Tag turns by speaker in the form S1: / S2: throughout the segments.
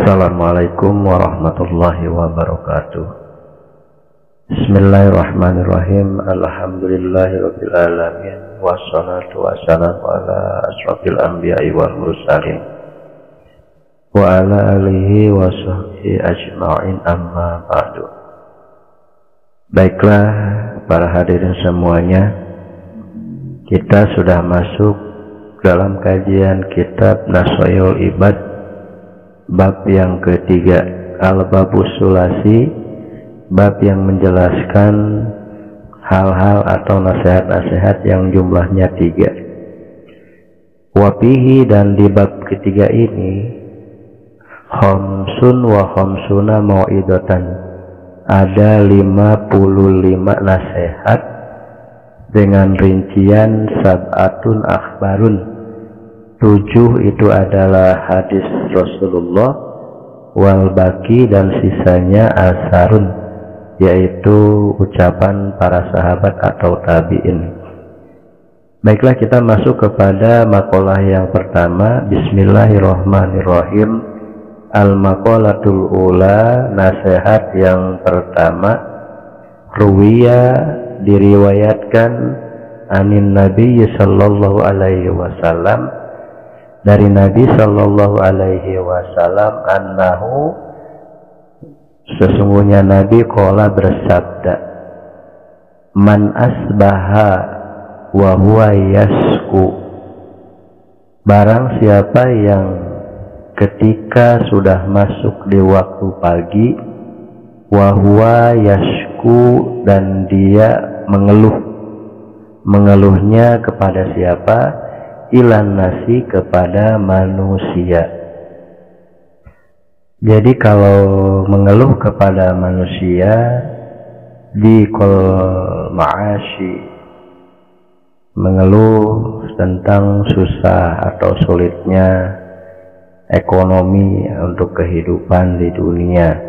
S1: Assalamualaikum warahmatullahi wabarakatuh. Bismillahirrahmanirrahim. Alhamdulillahirabbil alamin. Wassalatu wassalamu ala asyrofil anbiya'i wal mursalin wa ala alihi wa sahbihi ajma'in, amma ba'du. Baiklah para hadirin semuanya, kita sudah masuk dalam kajian kitab Naswaiyul Ibad, bab yang ketiga, Al-Babus Sulasi, bab yang menjelaskan hal-hal atau nasihat-nasihat yang jumlahnya 3. Wafihi, dan di bab ketiga ini, khamsun wa khamsuna mau'idatan, ada 55 nasihat dengan rincian sab'atun akhbarun. 7 itu adalah hadis Rasulullah, wal baki, dan sisanya asarun, yaitu ucapan para sahabat atau tabi'in. Baiklah, kita masuk kepada makalah yang pertama. Bismillahirrahmanirrahim. Al-maqalatul ula, nasihat yang pertama. Ruwiya, diriwayatkan, anin Nabi sallallahu alaihi wasallam, dari Nabi sallallahu alaihi wasallam, annahu, sesungguhnya Nabi qala bersabda, man asbaha wa huwa yasku, barang siapa yang ketika sudah masuk di waktu pagi, wa huwa yasku, dan dia mengeluhnya kepada siapa? Ilan nasi, kepada manusia. Jadi kalau mengeluh kepada manusia di kol ma'ashi, mengeluh tentang susah atau sulitnya ekonomi untuk kehidupan di dunia,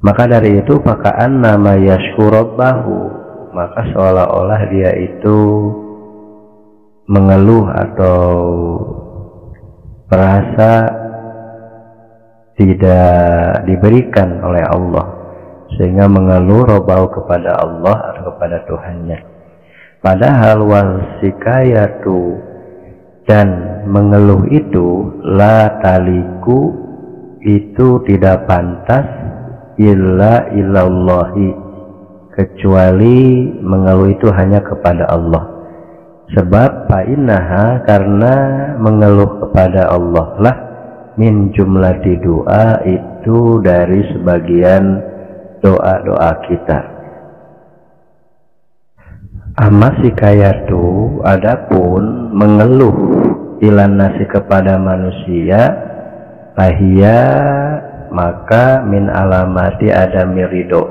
S1: maka dari itu fakaan nama yashkurabbahu, maka seolah-olah dia itu mengeluh atau merasa tidak diberikan oleh Allah, sehingga mengeluh robbau kepada Allah atau kepada Tuhannya. Padahal wasikayatu, dan mengeluh itu, la taliku, itu tidak pantas, illa ilallahi, kecuali mengeluh itu hanya kepada Allah. Sebab fa'innaha, karena mengeluh kepada Allah lah, min jumlati doa, itu dari sebagian doa-doa kita. Amma sikayatu, adapun mengeluh ilan nasi kepada manusia, fahia, maka min alamati adami ridho,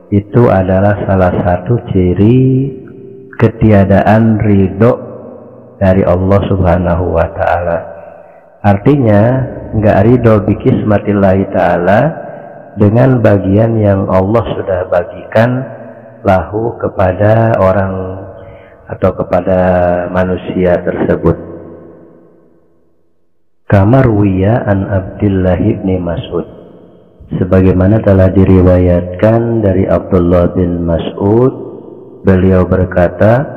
S1: itu adalah salah satu ciri ketiadaan ridho dari Allah subhanahu wa ta'ala. Artinya enggak ridho bikismatillahi ta'ala, dengan bagian yang Allah sudah bagikan lahu kepada orang atau kepada manusia tersebut. Kamar wiya an Abdullah bin Mas'ud, sebagaimana telah diriwayatkan dari Abdullah bin Mas'ud, beliau berkata,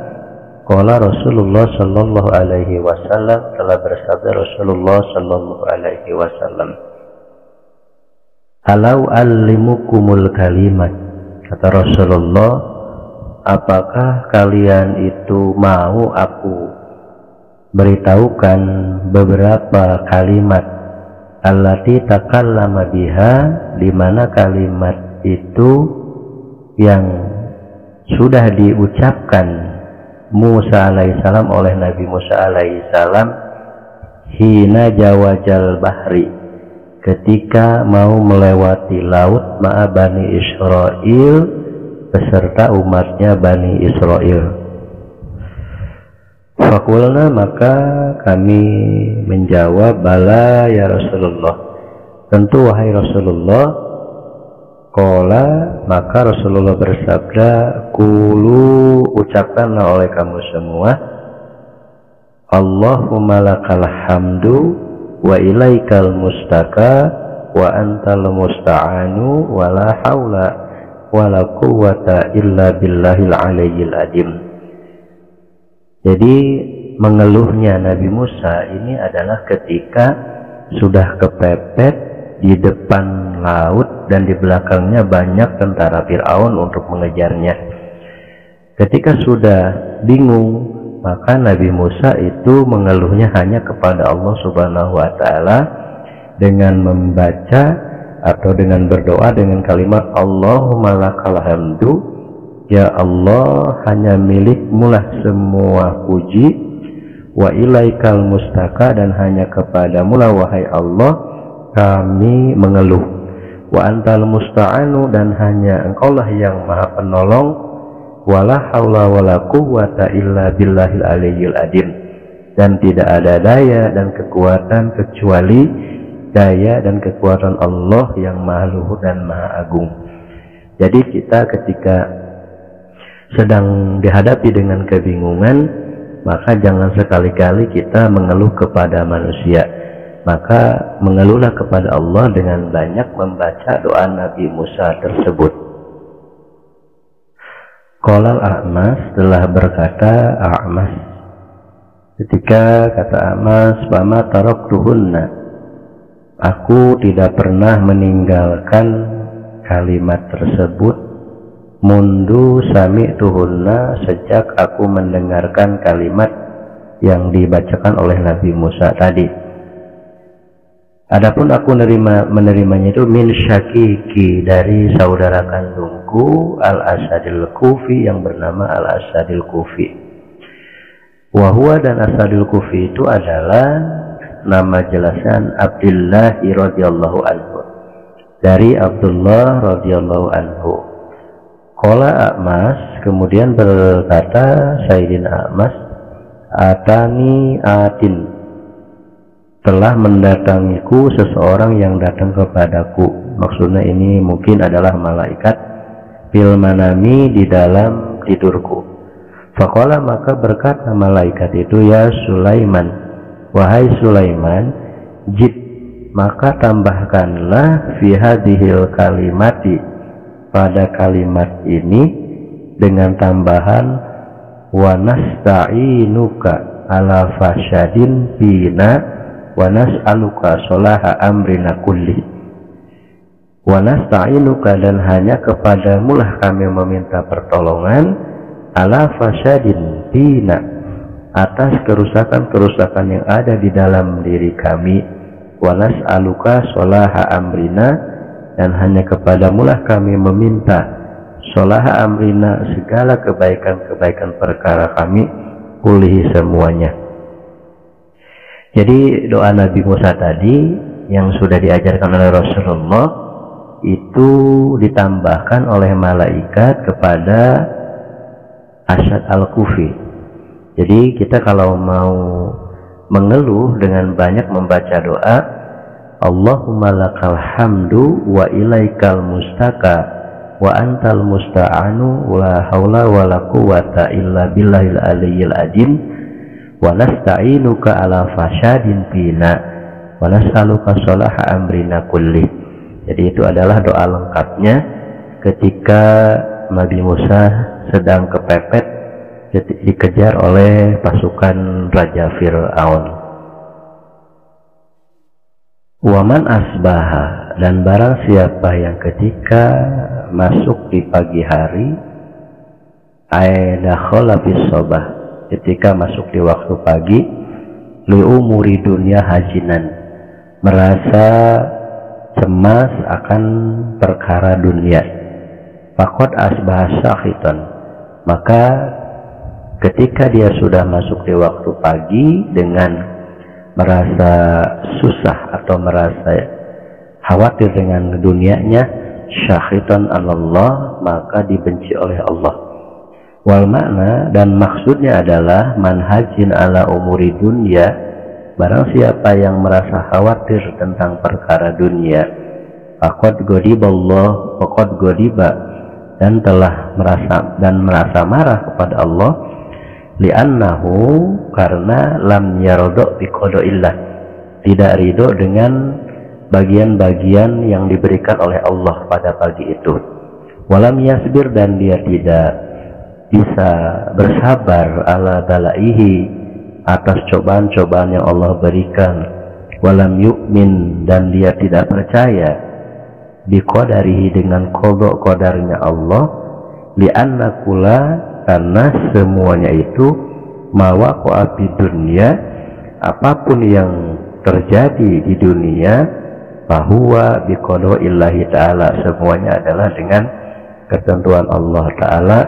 S1: qala Rasulullah sallallahu alaihi wasallam, telah bersabda Rasulullah sallallahu alaihi wasallam, alau allimukumul kalimat, kata Rasulullah, apakah kalian itu mau aku beritahukan beberapa kalimat, allati takallama biha, di mana kalimat itu yang sudah diucapkan Musa alaihissalam oleh Nabi Musa alaihissalam, hina jawajal bahri, ketika mau melewati laut, ma'a Bani Israel, beserta umatnya Bani Israel. Fakulna, maka kami menjawab, bala ya Rasulullah, tentu wahai Rasulullah. Qala, maka Rasulullah bersabda, kulu, ucapkanlah oleh kamu semua, Allahumma lakal hamdu wa ilaikal mustaka wa antal musta'anu wa la haula wa la quwwata illa billahil aliyyil azim. Jadi mengeluhnya Nabi Musa ini adalah ketika sudah kepepet di depan laut dan di belakangnya banyak tentara Fir'aun untuk mengejarnya. Ketika sudah bingung, maka Nabi Musa itu mengeluhnya hanya kepada Allah Subhanahu wa Ta'ala dengan membaca atau dengan berdoa dengan kalimat Allahumma lakal hamdu, ya Allah, hanya milikmulah semua puji, wa ilaikal mustaka, dan hanya kepadamulah wahai Allah kami mengeluh, wa antal musta'anu, dan hanya engkaulah yang maha penolong, wala haula wala quwwata illa billahil aliyyil azim, dan tidak ada daya dan kekuatan kecuali daya dan kekuatan Allah yang maha luhur dan maha agung. Jadi kita ketika sedang dihadapi dengan kebingungan, maka jangan sekali-kali kita mengeluh kepada manusia, maka mengeluhlah kepada Allah dengan banyak membaca doa Nabi Musa tersebut. Qala al-A'mas, telah berkata A'mas, ketika kata A'mas, fama taraktuhunna, aku tidak pernah meninggalkan kalimat tersebut, mundu sami'tuhunna, sejak aku mendengarkan kalimat yang dibacakan oleh Nabi Musa tadi. Adapun aku menerimanya itu min syakiki, dari saudara kandungku Al-Asadil Kufi yang bernama Al-Asadil Kufi. Wahwa, dan Asadil Kufi itu adalah nama jelasan Abdullah radhiyallahu anhu, dari Abdullah radhiyallahu anhu. Qala A'mas, kemudian berkata Sayyidina A'mas, atani atin, telah mendatangiku seseorang yang datang kepadaku. Maksudnya ini mungkin adalah malaikat fil manami, di dalam tidurku. Faqala, maka berkata malaikat itu, ya Sulaiman, wahai Sulaiman, jid, maka tambahkanlah fi hadhil kalimati, pada kalimat ini dengan tambahan wa nasta'inuka ala fasyadin bina wa nas'aluka sholaha amrina kulli. Wa nasta'inuka, dan hanya kepadamulah kami meminta pertolongan, ala fasyadin bina, atas kerusakan-kerusakan yang ada di dalam diri kami, wa nas'aluka sholaha amrina, dan hanya kepadamulah kami meminta sholaha amrina, segala kebaikan-kebaikan perkara kami, kulihi, semuanya. Jadi doa Nabi Musa tadi yang sudah diajarkan oleh Rasulullah itu ditambahkan oleh malaikat kepada Asad al-Kufi. Jadi kita kalau mau mengeluh dengan banyak membaca doa Allahumma lakal hamdu wa ilaikal mustaka wa antal musta'anu la haula wa la quwwata illa billahil aliyyil azim, wa nasta'inuka ala fasyadin bina wa nas'aluka sholaha amrina kulli. Jadi itu adalah doa lengkapnya ketika Nabi Musa sedang kepepet dikejar oleh pasukan Raja Fir'aun. Waman asbaha, dan barang siapa yang ketika masuk di pagi hari, dakhala bis sabah, ketika masuk di waktu pagi, li umuri dunya hajinan, merasa cemas akan perkara dunia, faqad asbaha sakhitan, maka ketika dia sudah masuk di waktu pagi dengan merasa susah atau merasa khawatir dengan dunianya, syakhitan Allah, maka dibenci oleh Allah. Wal makna, dan maksudnya adalah manhajin ala umuri dunia, barang siapa yang merasa khawatir tentang perkara dunia, faqad ghadiballah, faqad ghadiba, dan telah merasa marah kepada Allah, li'annahu, karena lam yarodok biqodoillah, tidak ridho dengan bagian-bagian yang diberikan oleh Allah pada pagi itu. Walam yasbir, dan dia tidak bisa bersabar ala balaihi, atas cobaan-cobaan yang Allah berikan. Walam yu'min, dan dia tidak percaya biqadarihi, dengan qada qadarnya Allah. Li'anna kula, karena semuanya itu mawaqa'a fid dunya, apapun yang terjadi di dunia, bahwa biqada'illahi ta'ala, semuanya adalah dengan ketentuan Allah Ta'ala,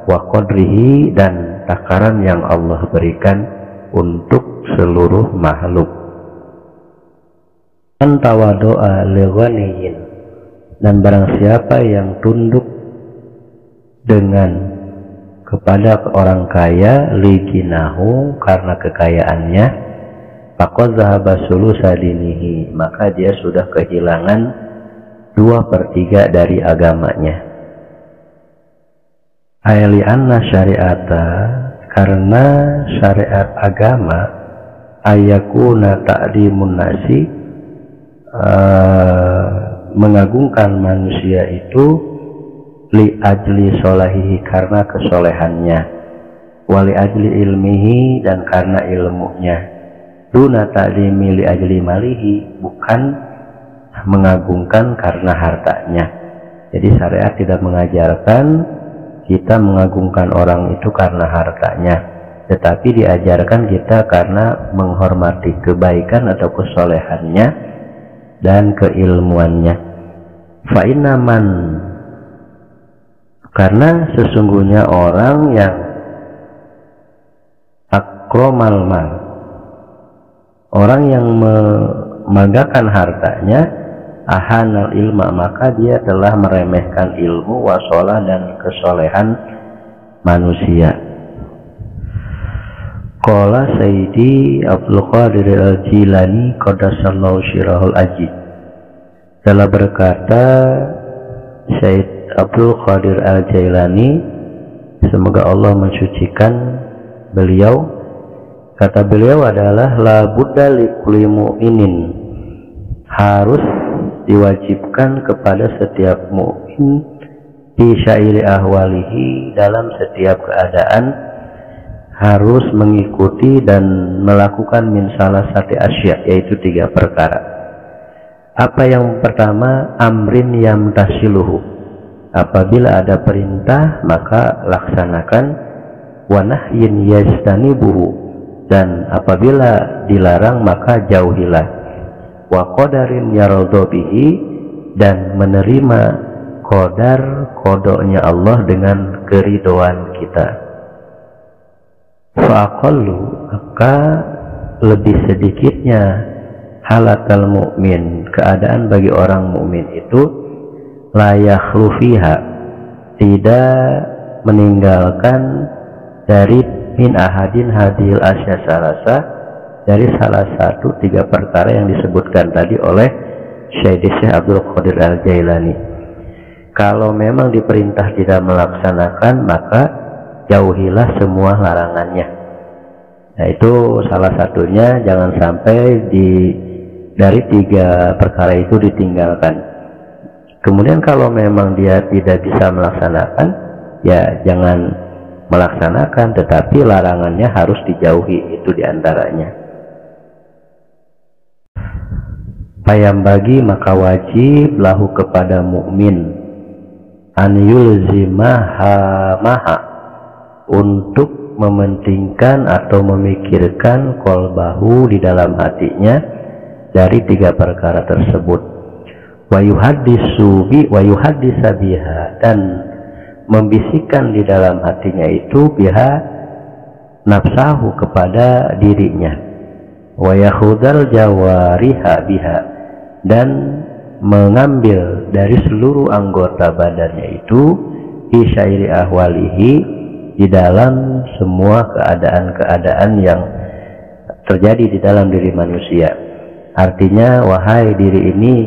S1: wa qadrihi, dan takaran yang Allah berikan untuk seluruh makhluk. Antawado'a lighaniyin, dan barang siapa yang tunduk dengan kepada orang kaya, liginahu, karena kekayaannya, faqad zahaba sulusa dinihi, maka dia sudah kehilangan 2/3 dari agamanya. Ayli anna syariata, karena syariat agama, ayakuna ta'limun nasi, mengagungkan manusia itu, li ajli solahihi, karena kesolehannya, wali ajli ilmihi, dan karena ilmunya, duna ta'limi li ajli malihi, bukan mengagungkan karena hartanya. Jadi syariat tidak mengajarkan kita mengagungkan orang itu karena hartanya, tetapi diajarkan kita karena menghormati kebaikan atau kesolehannya dan keilmuannya. Fa'innaman, karena sesungguhnya orang yang akromal mal, orang yang membanggakan hartanya, ahanal ilma, maka dia telah meremehkan ilmu, wasolah, dan kesolehan manusia. Qala Sayyidi Abdul Qadir Al-Jilani qaddasallahu syirahul ajid, telah berkata Sayyid Abdul Qadir Al-Jilani, semoga Allah mensucikan beliau, kata beliau adalah la budda likulli mu'minin, harus diwajibkan kepada setiap mukmin di syairi ahwalihi, dalam setiap keadaan harus mengikuti dan melakukan min salah satu asya, yaitu 3 perkara. Apa yang pertama? Amrin yamtasiluhu, apabila ada perintah maka laksanakan, wa nahyin yajtanibuhu, dan apabila dilarang maka jauhilah, wa qadarin yaradu bihi, dan menerima qadar kodoknya Allah dengan keridhaan kita. Fa'aqallu, maka lebih sedikitnya halatal mukmin, keadaan bagi orang mukmin itu, la yakhlu fiha, tidak meninggalkan dari min ahadin hadil asya salasa, dari salah satu 3 perkara yang disebutkan tadi oleh Syekh Abdul Qadir Al-Jailani. Kalau memang diperintah tidak melaksanakan, maka jauhilah semua larangannya. Nah, itu salah satunya, jangan sampai dari 3 perkara itu ditinggalkan. Kemudian kalau memang dia tidak bisa melaksanakan, ya jangan melaksanakan, tetapi larangannya harus dijauhi, itu diantaranya. Payambagi, maka wajib lahu kepada mukmin, an yulzimaha maha, untuk mementingkan atau memikirkan kolbahu, di dalam hatinya, dari 3 perkara tersebut. Wa yuhaddisa biha, dan membisikkan di dalam hatinya itu, biha nafsahu, kepada dirinya. Wa yakhudal jawariha biha, dan mengambil dari seluruh anggota badannya itu, fi syairi ahwalihi, di dalam semua keadaan-keadaan yang terjadi di dalam diri manusia. Artinya, wahai diri ini,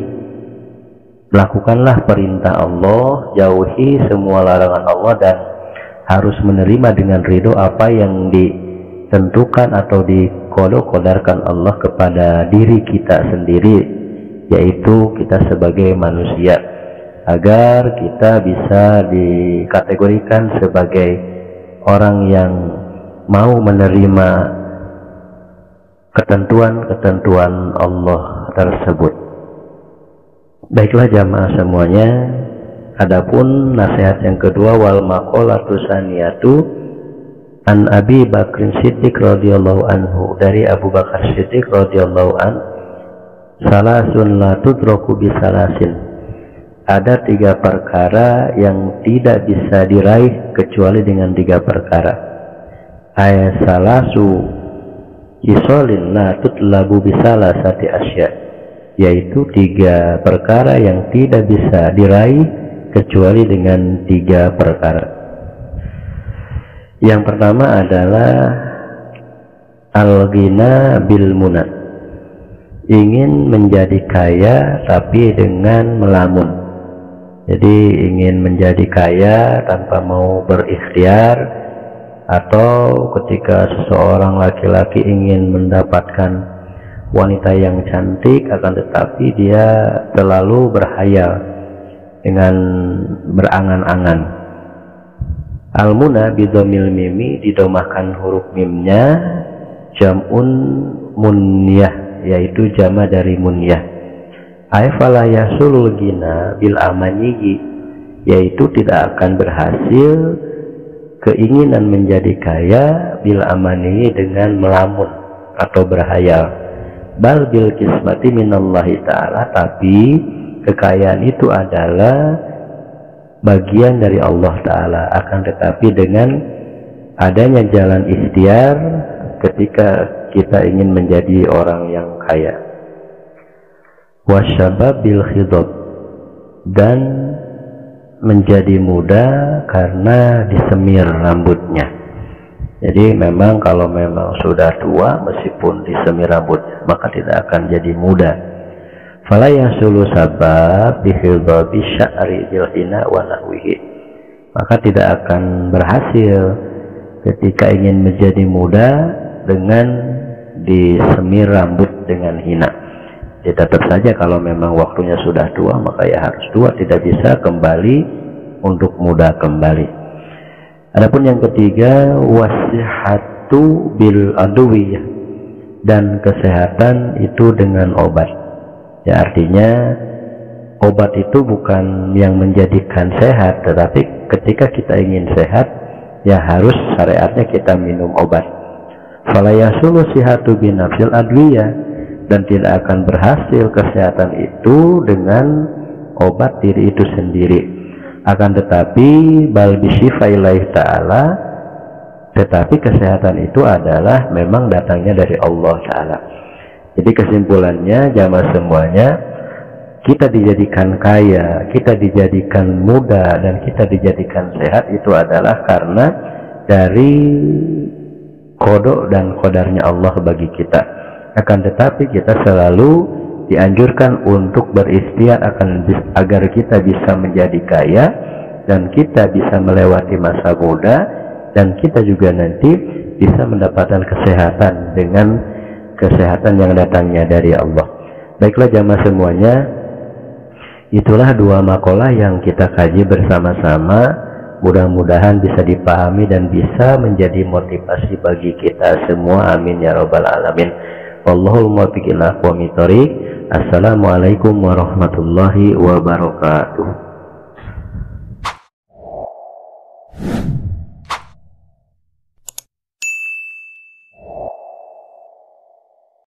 S1: lakukanlah perintah Allah, jauhi semua larangan Allah, dan harus menerima dengan ridho apa yang ditentukan atau dikodok-kodarkan Allah kepada diri kita sendiri, yaitu kita sebagai manusia, agar kita bisa dikategorikan sebagai orang yang mau menerima ketentuan-ketentuan Allah tersebut. Baiklah jamaah semuanya, adapun nasihat yang kedua, wal maqalatu saniyatu an Abi Bakrin Siddiq radhiyallahu anhu, dari Abu Bakar Siddiq radhiyallahu an, salasun la tudraku bisalasin, ada 3 perkara yang tidak bisa diraih kecuali dengan 3 perkara. Ayat salasu hisolin la tutlabu bisalasati asya, yaitu 3 perkara yang tidak bisa diraih kecuali dengan 3 perkara. Yang pertama adalah al-ghina bil muna, ingin menjadi kaya tapi dengan melamun. Jadi ingin menjadi kaya tanpa mau berikhtiar, atau ketika seseorang laki-laki ingin mendapatkan wanita yang cantik akan tetapi dia terlalu berhayal dengan berangan-angan. Al-muna bidhamil mimi, didomahkan huruf mimnya, jam'un munyah, yaitu jama dari munyah. Aifala yasulul gina bil amaniyi, yaitu tidak akan berhasil keinginan menjadi kaya bil amaniyi dengan melamun atau berhayal. Bal bil kismati minallahi ta'ala, tapi kekayaan itu adalah bagian dari Allah Ta'ala, akan tetapi dengan adanya jalan ikhtiar ketika kita ingin menjadi orang yang kaya. Wasyabab bil khidab, dan menjadi muda karena disemir rambutnya. Jadi memang kalau memang sudah tua meskipun disemir rambutnya maka tidak akan jadi muda. Fala yasulu sabab bi khidabi sya'ri bil hina wa nahwihi, maka tidak akan berhasil ketika ingin menjadi muda dengan disemir rambut dengan hina. Ya, tetap saja kalau memang waktunya sudah tua maka ya harus tua, tidak bisa kembali untuk muda kembali. Adapun yang ketiga, wasihatu bil adwiyah, dan kesehatan itu dengan obat. Ya, artinya obat itu bukan yang menjadikan sehat, tetapi ketika kita ingin sehat ya harus syariatnya kita minum obat. Fala yasulu sihatu binafsil adwiyah, dan tidak akan berhasil kesehatan itu dengan obat diri itu sendiri. Akan tetapi bal bisyifaillahi ta'ala, tetapi kesehatan itu adalah memang datangnya dari Allah Ta'ala. Jadi kesimpulannya jamaah semuanya, kita dijadikan kaya, kita dijadikan muda, dan kita dijadikan sehat itu adalah karena dari kodok dan kodarnya Allah bagi kita. Akan tetapi kita selalu dianjurkan untuk berikhtiar agar kita bisa menjadi kaya dan kita bisa melewati masa muda, dan kita juga nanti bisa mendapatkan kesehatan dengan kesehatan yang datangnya dari Allah. Baiklah jamaah semuanya, itulah 2 makalah yang kita kaji bersama-sama. Mudah-mudahan bisa dipahami dan bisa menjadi motivasi bagi kita semua. Amin ya rabbal alamin. Wallahul muwaffiq ila aqwamit thoriq. Assalamualaikum warahmatullahi wabarakatuh.